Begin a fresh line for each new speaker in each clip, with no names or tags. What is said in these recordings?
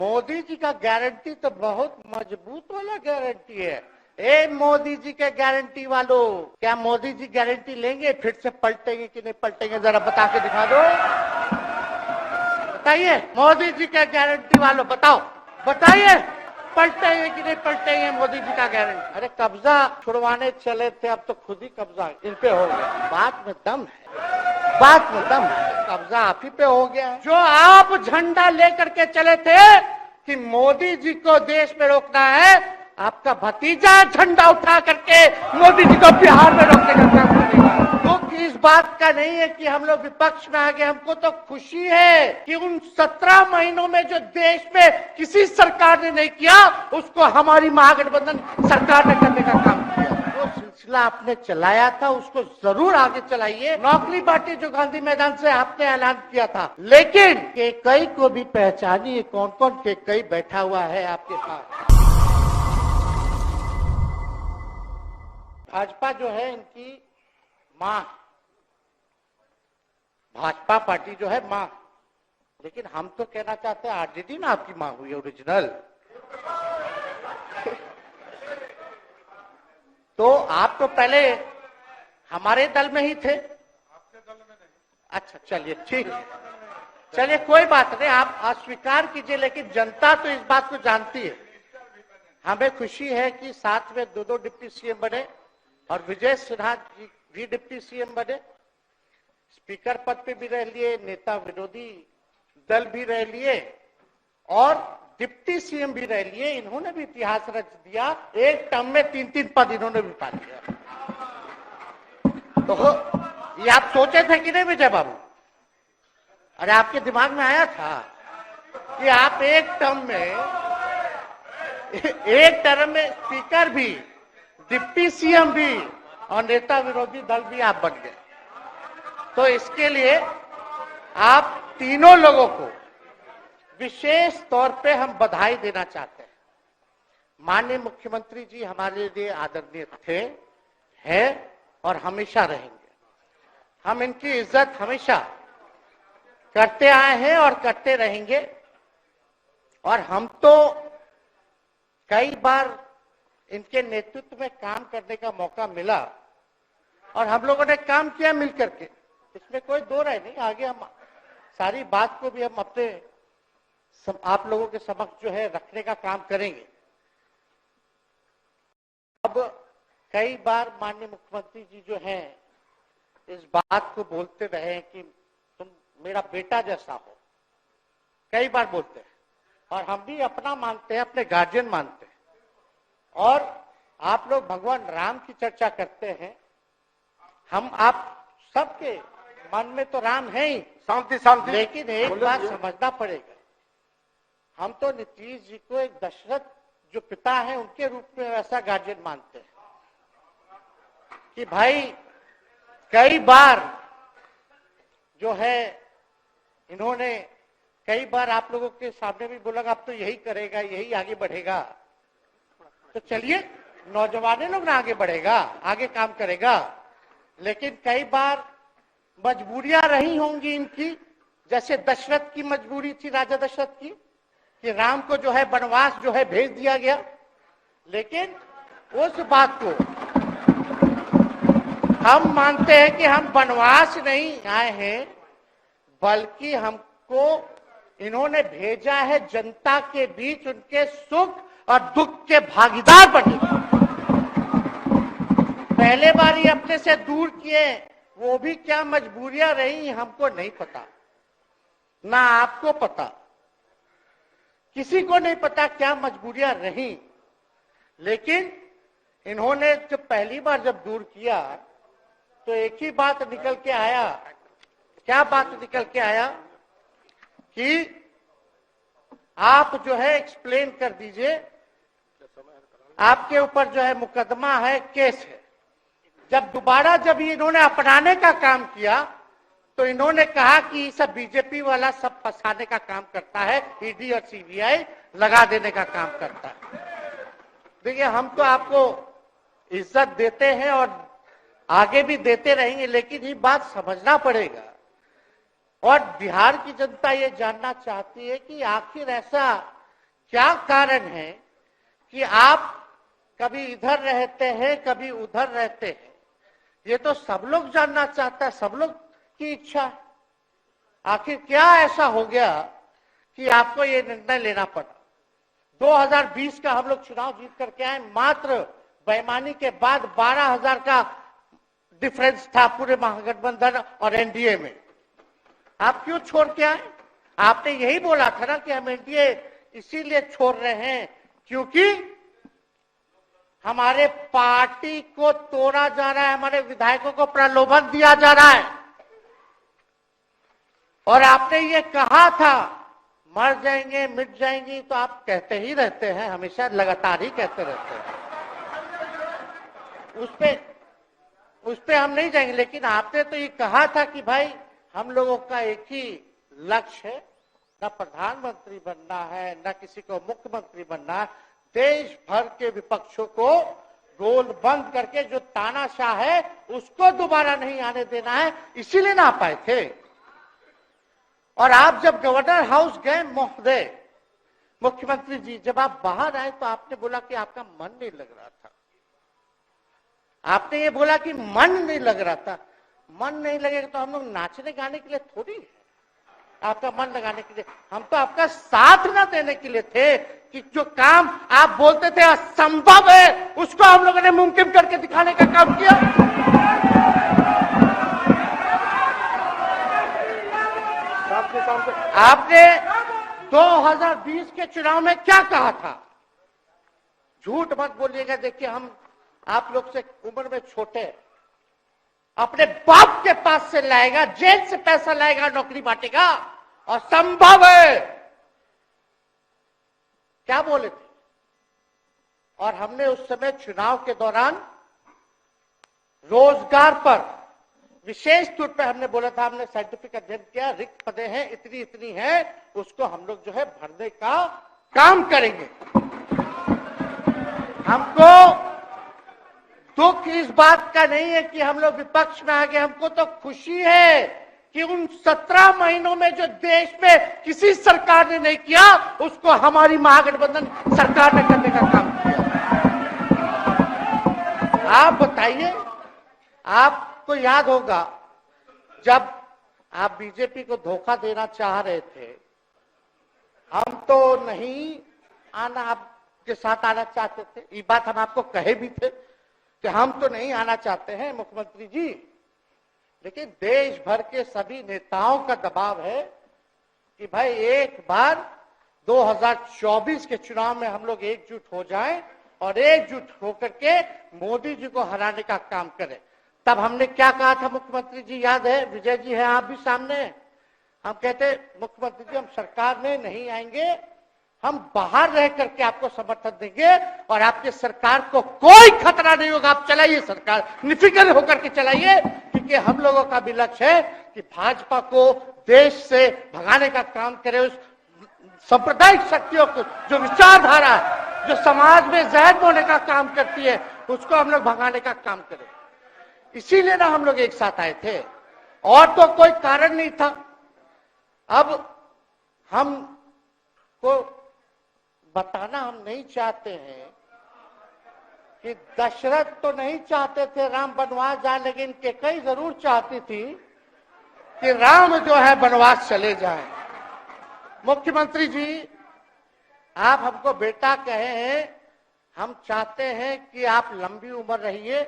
मोदी जी का गारंटी तो बहुत मजबूत वाला गारंटी है। ए मोदी जी के गारंटी वालों, क्या मोदी जी गारंटी लेंगे फिर से पलटेंगे कि नहीं पलटेंगे? जरा बता के दिखा दो, बताइए। मोदी जी के गारंटी वालों बताओ, बताइए पलटेंगे कि नहीं पलटेंगे मोदी जी का गारंटी? अरे कब्जा छुड़वाने चले थे, अब तो खुद ही कब्जा इन पे हो गया। बात में दम है, बात में दम है। कब्जा आप ही पे हो गया है। जो आप झंडा लेकर के चले थे कि मोदी जी को देश में रोकना है, आपका भतीजा झंडा उठा करके मोदी जी को बिहार में रोकने का काम करेगा। दुख इस बात का नहीं है कि हम लोग विपक्ष में आ गए, हमको तो खुशी है कि उन 17 महीनों में जो देश में किसी सरकार ने नहीं किया, उसको हमारी महागठबंधन सरकार ने करने का काम किया। जो सिलसिला आपने चलाया था उसको जरूर आगे चलाइए। नौकरी बांटी जो गांधी मैदान से आपने ऐलान किया था, लेकिन केकई को भी पहचानिए, कौन कौन केकई बैठा हुआ है आपके पास। भाजपा जो है इनकी मां, भाजपा पार्टी जो है मां, लेकिन हम तो कहना चाहते हैं आरजेडी ना आपकी मां हुई ओरिजिनल। तो आप तो पहले हमारे दल में ही थे। आपके दल में नहीं? अच्छा चलिए ठीक है, चलिए कोई बात नहीं, आप अस्वीकार कीजिए, लेकिन जनता तो इस बात को जानती है। हमें खुशी है कि साथ में दो डिप्टी सीएम बने और विजय सिन्हा जी भी डिप्टी सीएम बने, स्पीकर पद पे भी रह लिए, नेता विरोधी दल भी रह लिए और डिप्टी सीएम भी रह लिए। इन्होंने भी इतिहास रच दिया, एक टर्म में 3-3 पद इन्होंने भी पा लिया। तो ये आप सोचे थे कि नहीं विजय बाबू? अरे आपके दिमाग में आया था कि आप एक टर्म में स्पीकर भी, डिप्टी सीएम भी और नेता विरोधी दल भी आप बन गए। तो इसके लिए आप तीनों लोगों को विशेष तौर पे हम बधाई देना चाहते हैं। माननीय मुख्यमंत्री जी हमारे लिए आदरणीय थे, हैं और हमेशा रहेंगे। हम इनकी इज्जत हमेशा करते आए हैं और करते रहेंगे। और हम तो कई बार इनके नेतृत्व में काम करने का मौका मिला और हम लोगों ने काम किया मिलकर के, इसमें कोई दो राय नहीं। आगे हम सारी बात को भी हम अपने आप लोगों के समक्ष जो है रखने का काम करेंगे। अब कई बार माननीय मुख्यमंत्री जी जो हैं इस बात को बोलते रहे कि तुम मेरा बेटा जैसा हो, कई बार बोलते हैं और हम भी अपना मानते हैं, अपने गार्जियन मानते हैं। और आप लोग भगवान राम की चर्चा करते हैं, हम आप सबके मन में तो राम है ही, शांति शांति, लेकिन एक बात समझना पड़ेगा, हम तो नीतीश जी को एक दशरथ जो पिता है उनके रूप में वैसा गार्जियन मानते हैं कि भाई कई बार जो है इन्होंने कई बार आप लोगों के सामने भी बोला अब तो यही करेगा, यही आगे बढ़ेगा। तो चलिए नौजवान लोग ना आगे बढ़ेगा, आगे काम करेगा, लेकिन कई बार मजबूरियां रही होंगी इनकी, जैसे दशरथ की मजबूरी थी, राजा दशरथ की, कि राम को जो है वनवास जो है भेज दिया गया। लेकिन उस बात को हम मानते हैं कि हम वनवास नहीं आए हैं, बल्कि हमको इन्होंने भेजा है जनता के बीच उनके सुख और दुख के भागीदार बने। पहले बार ही अपने से दूर किए, वो भी क्या मजबूरियां रही हमको नहीं पता, ना आपको पता, किसी को नहीं पता क्या मजबूरियां रही। लेकिन इन्होंने जब पहली बार जब दूर किया तो एक ही बात निकल के आया। क्या बात निकल के आया कि आप जो है एक्सप्लेन कर दीजिए, आपके ऊपर जो है मुकदमा है, केस है। जब दोबारा जब इन्होंने अपनाने का काम किया तो इन्होंने कहा कि सब बीजेपी वाला सब फंसाने का काम करता है, ईडी और सीबीआई लगा देने का काम करता है। देखिए हम तो आपको इज्जत देते हैं और आगे भी देते रहेंगे, लेकिन ये बात समझना पड़ेगा। और बिहार की जनता ये जानना चाहती है कि आखिर ऐसा क्या कारण है कि आप कभी इधर रहते हैं कभी उधर रहते हैं? ये तो सब लोग जानना चाहता है, सब लोग की इच्छा है। आखिर क्या ऐसा हो गया कि आपको ये निर्णय लेना पड़ा? 2020 का हम लोग चुनाव जीत करके आए, मात्र बेईमानी के बाद 12,000 का डिफरेंस था पूरे महागठबंधन और एनडीए में। आप क्यों छोड़ के आए? आपने यही बोला था ना कि हम एनडीए इसीलिए छोड़ रहे हैं क्योंकि हमारे पार्टी को तोड़ा जा रहा है, हमारे विधायकों को प्रलोभन दिया जा रहा है। और आपने ये कहा था मर जाएंगे मिट जाएंगी, तो आप कहते ही रहते हैं, हमेशा लगातार ही कहते रहते हैं। उस पे हम नहीं जाएंगे, लेकिन आपने तो ये कहा था कि भाई हम लोगों का एक ही लक्ष्य है, न प्रधानमंत्री बनना है न किसी को मुख्यमंत्री बनना है, देश भर के विपक्षों को गोल बंद करके जो तानाशाह है उसको दोबारा नहीं आने देना है, इसीलिए ना आ पाए थे। और आप जब गवर्नर हाउस गए महोदय, मुख्यमंत्री जी, जब आप बाहर आए तो आपने बोला कि आपका मन नहीं लग रहा था। आपने ये बोला कि मन नहीं लग रहा था। मन नहीं लगेगा तो हम लोग नाचने गाने के लिए थोड़ी है, आपका मन लगाने के लिए। हम तो आपका साथ ना देने के लिए थे कि जो काम आप बोलते थे असंभव है उसको हम लोगों ने मुमकिन करके दिखाने का काम किया। आपने 2020 के चुनाव में क्या कहा था? झूठ मत बोलिएगा। देखिए, हम आप लोग से उम्र में छोटे, अपने बाप के पास से लाएगा, जेल से पैसा लाएगा, नौकरी बांटेगा, और संभव है, क्या बोले थे? और हमने उस समय चुनाव के दौरान रोजगार पर विशेष तौर पे हमने बोला था, हमने साइंटिफिक अध्ययन किया, रिक्त पदें हैं इतनी इतनी है, उसको हम लोग जो है भरने का काम करेंगे। हमको दुख इस बात का नहीं है कि हम लोग विपक्ष में आ गए, हमको तो खुशी है कि उन 17 महीनों में जो देश में किसी सरकार ने नहीं किया उसको हमारी महागठबंधन सरकार ने करने का काम किया। आप बताइए, आपको याद होगा जब आप बीजेपी को धोखा देना चाह रहे थे, हम तो नहीं आना, आपके साथ आना चाहते थे। ये बात हम आपको कहे भी थे कि हम तो नहीं आना चाहते हैं मुख्यमंत्री जी, लेकिन देश भर के सभी नेताओं का दबाव है कि भाई एक बार 2024 के चुनाव में हम लोग एकजुट हो जाएं और एकजुट होकर के मोदी जी को हराने का काम करें। तब हमने क्या कहा था मुख्यमंत्री जी, याद है? विजय जी हैं, आप भी सामने हैं। हम कहते मुख्यमंत्री जी हम सरकार में नहीं आएंगे, हम बाहर रह करके आपको समर्थन देंगे और आपके सरकार को कोई खतरा नहीं होगा, आप चलाइए सरकार, निफिक्र होकर के चलाइए, क्योंकि हम लोगों का भी लक्ष्य है कि भाजपा को देश से भगाने का काम करे। उस सांप्रदायिक शक्तियों को, जो विचारधारा है, जो समाज में जहर बोने का काम करती है, उसको हम लोग भगाने का काम करें। इसीलिए ना हम लोग एक साथ आए थे, और तो कोई कारण नहीं था। अब हम को बताना हम नहीं चाहते हैं कि दशरथ तो नहीं चाहते थे राम वनवास जाए, लेकिन कैकेयी जरूर चाहती थी कि राम जो है वनवास चले जाए। मुख्यमंत्री जी, आप हमको बेटा कहे हैं, हम चाहते हैं कि आप लंबी उम्र रहिए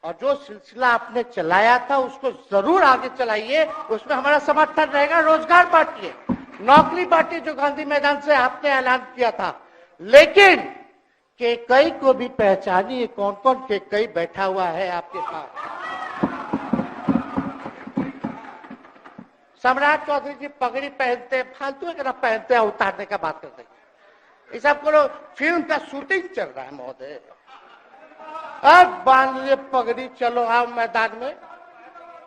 और जो सिलसिला आपने चलाया था उसको जरूर आगे चलाइए, उसमें हमारा समर्थन रहेगा। रोजगार बांटिए, नौकरी बांटिए, जो गांधी मैदान से आपने ऐलान किया था, लेकिन कैकेयी को भी पहचानिए, कौन कौन कैकेयी बैठा हुआ है आपके पास। सम्राट चौधरी जी पगड़ी पहनते, फालतू है ना पहनते हैं, उतारने का बात करते हैं। इस सबको फिल्म का शूटिंग चल रहा है महोदय, अब बांध लीजिए पगड़ी, चलो आओ मैदान में,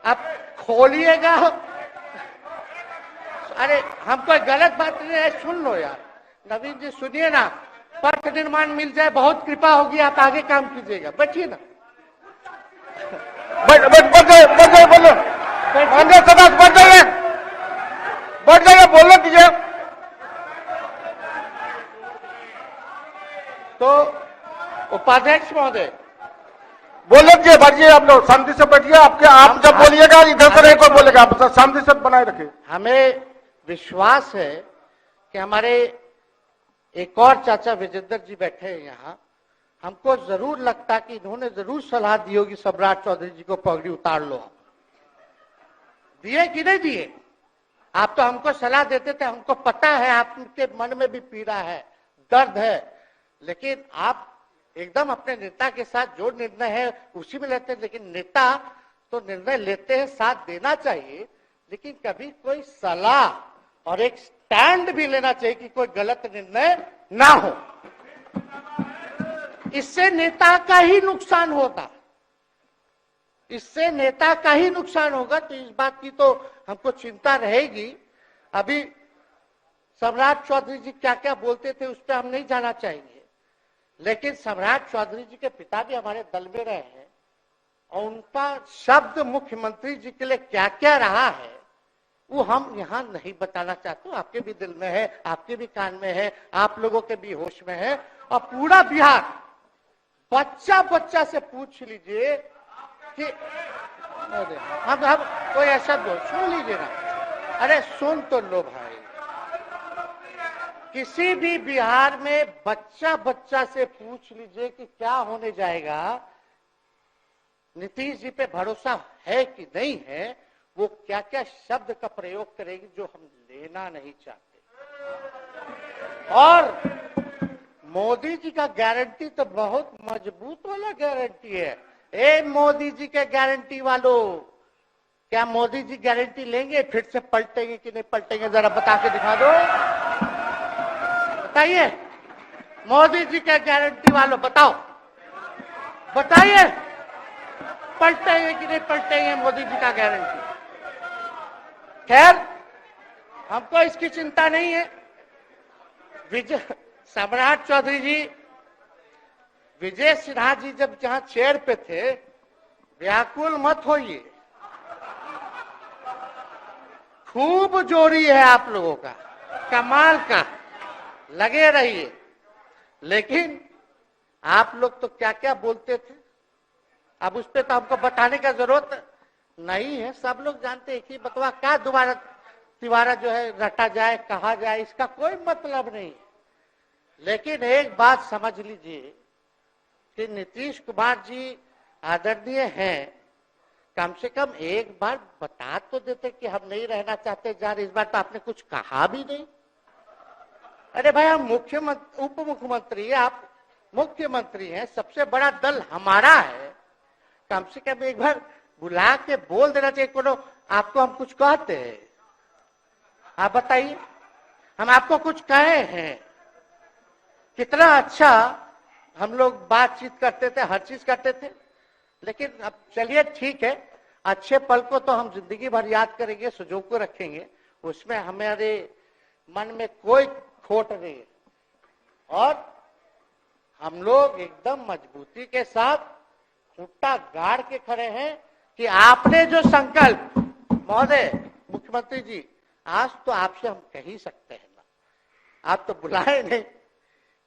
अब खोलिएगा। अरे हम कोई गलत बात नहीं है, सुन लो यार, नवीन जी सुनिए ना, पथ निर्माण मिल जाए बहुत कृपा होगी, आप आगे काम कीजिएगा, बैठिए ना। तो उपाध्यक्ष महोदय
बोलिए, बैठिए आप लोग, शांति से बैठिए। आप जब बोलिएगा इधर से नहीं कोई बोलेगा, आप शांति से बनाए रखिए।
हमें विश्वास है कि हमारे एक और चाचा विजेंद्र जी बैठे हैं यहाँ, हमको जरूर लगता कि इन्होंने जरूर सलाह दी होगी सम्राट चौधरी जी को पगड़ी उतार लो। दिए कि नहीं दिए? आप तो हमको सलाह देते थे, हमको पता है आपके मन में भी पीड़ा है, दर्द है, लेकिन आप एकदम अपने नेता के साथ जो निर्णय है उसी में लेते हैं। लेकिन नेता तो निर्णय लेते हैं, साथ देना चाहिए, लेकिन कभी कोई सलाह और एक स्टैंड भी लेना चाहिए कि कोई गलत निर्णय ना हो। इससे नेता का ही नुकसान होगा, इससे नेता का ही नुकसान होगा। तो इस बात की तो हमको चिंता रहेगी। अभी सम्राट चौधरी जी क्या क्या बोलते थे उस पर हम नहीं जाना चाहेंगे, लेकिन सम्राट चौधरी जी के पिता भी हमारे दल में रहे हैं और उनका शब्द मुख्यमंत्री जी के लिए क्या क्या रहा है वो हम यहाँ नहीं बताना चाहते। आपके भी दिल में है, आपके भी कान में है, आप लोगों के भी होश में है, और पूरा बिहार बच्चा बच्चा से पूछ लीजिए कि हम कोई ऐसा दो सुन लीजिए ना, अरे सुन तो लो भाई। किसी भी बिहार में बच्चा बच्चा से पूछ लीजिए कि क्या होने जाएगा, नीतीश जी पे भरोसा है कि नहीं है, वो क्या क्या शब्द का प्रयोग करेगी जो हम लेना नहीं चाहते। और मोदी जी का गारंटी तो बहुत मजबूत वाला गारंटी है। ए मोदी जी के गारंटी वालों, क्या मोदी जी गारंटी लेंगे फिर से पलटेंगे कि नहीं पलटेंगे? जरा बता के दिखा दो, बताइए। मोदी जी के गारंटी वालों बताओ, बताइए पलटेंगे कि नहीं पलटेंगे मोदी जी का गारंटी? खैर, हमको इसकी चिंता नहीं है। सम्राट चौधरी जी, विजय सिन्हा जी जब जहां चेयर पे थे, व्याकुल मत होइए, खूब जोड़ी है आप लोगों का, कमाल का, लगे रहिए। लेकिन आप लोग तो क्या क्या बोलते थे, अब उस पर तो हमको बताने का जरूरत नहीं है, सब लोग जानते हैं कि बकवा क्या दोबारा तिवारा जो है रटा जाए, कहा जाए, इसका कोई मतलब नहीं। लेकिन एक बात समझ लीजिए कि नीतीश कुमार जी आदरणीय हैं, कम से कम एक बार बता तो देते कि हम नहीं रहना चाहते जा रहे। इस बार तो आपने कुछ कहा भी नहीं। अरे भाई, हम मुख्यमंत्री उप मुख्यमंत्री, आप मुख्यमंत्री हैं, सबसे बड़ा दल हमारा है, कम से कम एक बार बुला के बोल देना चाहिए। कोनो आपको हम कुछ कहते हैं? आप बताइए, हम आपको कुछ कहे हैं? कितना अच्छा हम लोग बातचीत करते थे, हर चीज करते थे। लेकिन अब चलिए ठीक है, अच्छे पल को तो हम जिंदगी भर याद करेंगे, सुजो को रखेंगे, उसमें हमारे मन में कोई खोट नहीं है। और हम लोग एकदम मजबूती के साथ खूंटा गाड़ के खड़े हैं कि आपने जो संकल्प, महोदय मुख्यमंत्री जी, आज तो आपसे हम कह ही सकते हैं ना, आप तो बुलाए नहीं,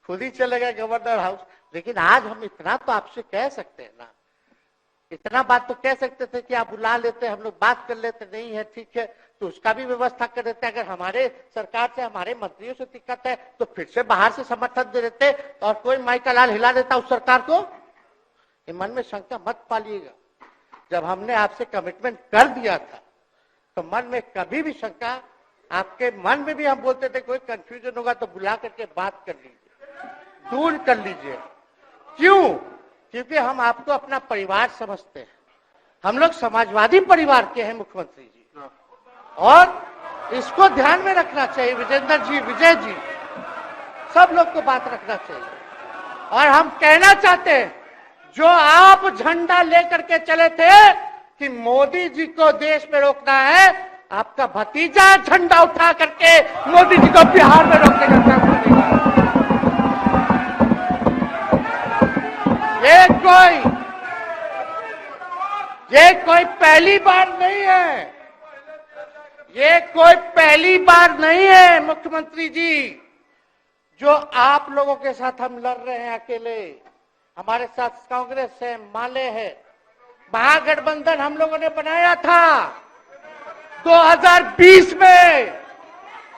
खुद ही चले गए गवर्नर हाउस, लेकिन आज हम इतना तो आपसे कह सकते हैं ना, इतना बात तो कह सकते थे कि आप बुला लेते, हम लोग बात कर लेते। नहीं है ठीक है तो उसका भी व्यवस्था कर देते। अगर हमारे सरकार से, हमारे मंत्रियों से दिक्कत है तो फिर से बाहर से समर्थन दे देते और कोई माई का लाल हिला देता उस सरकार को। ये मन में शंका मत पालिएगा, जब हमने आपसे कमिटमेंट कर दिया था तो मन में कभी भी शंका, आपके मन में भी हम बोलते थे कोई कंफ्यूजन होगा तो बुला करके बात कर लीजिए, दूर कर लीजिए। क्यों? क्योंकि हम आपको अपना परिवार समझते हैं। हम लोग समाजवादी परिवार के हैं मुख्यमंत्री जी, और इसको ध्यान में रखना चाहिए। विजेंद्र जी, विजय जी, सब लोग को बात रखना चाहिए। और हम कहना चाहते हैं, जो आप झंडा लेकर के चले थे कि मोदी जी को देश में रोकना है, आपका भतीजा झंडा उठा करके मोदी जी को बिहार में रोकने का काम करेगा। ये कोई पहली बार नहीं है, ये कोई पहली बार नहीं है मुख्यमंत्री जी। जो आप लोगों के साथ हम लड़ रहे हैं अकेले, हमारे साथ कांग्रेस है, माले है, महागठबंधन हम लोगों ने बनाया था 2020 में,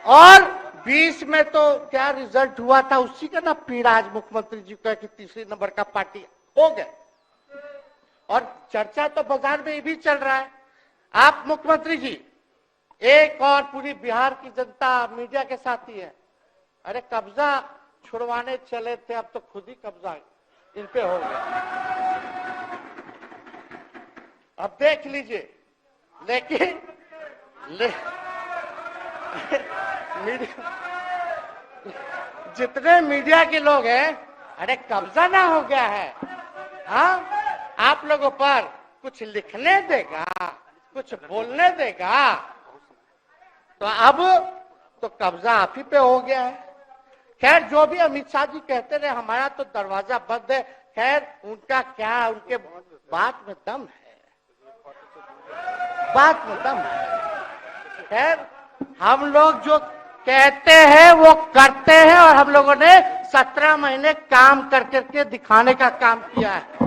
और 20 में तो क्या रिजल्ट हुआ था उसी का ना पीड़ा आज मुख्यमंत्री जी का कि तीसरे नंबर का पार्टी हो गए। और चर्चा तो बाजार में ये भी चल रहा है, आप मुख्यमंत्री जी एक और पूरी बिहार की जनता मीडिया के साथ ही है, अरे कब्जा छुड़वाने चले थे, अब तो खुद ही कब्जा इन पे हो गया। अब देख लीजिए, लेकिन जितने मीडिया के लोग हैं, अरे कब्जा ना हो गया है, हाँ आप लोगों पर कुछ लिखने देगा, कुछ बोलने देगा, तो अब तो कब्जा आप ही पे हो गया है। खैर जो भी अमित शाह जी कहते रहे हमारा तो दरवाजा बंद है, खैर उनका क्या, उनके बात में दम है, बात में दम है। खैर हम लोग जो कहते हैं वो करते हैं, और हम लोगों ने 17 महीने काम कर करके दिखाने का काम किया है।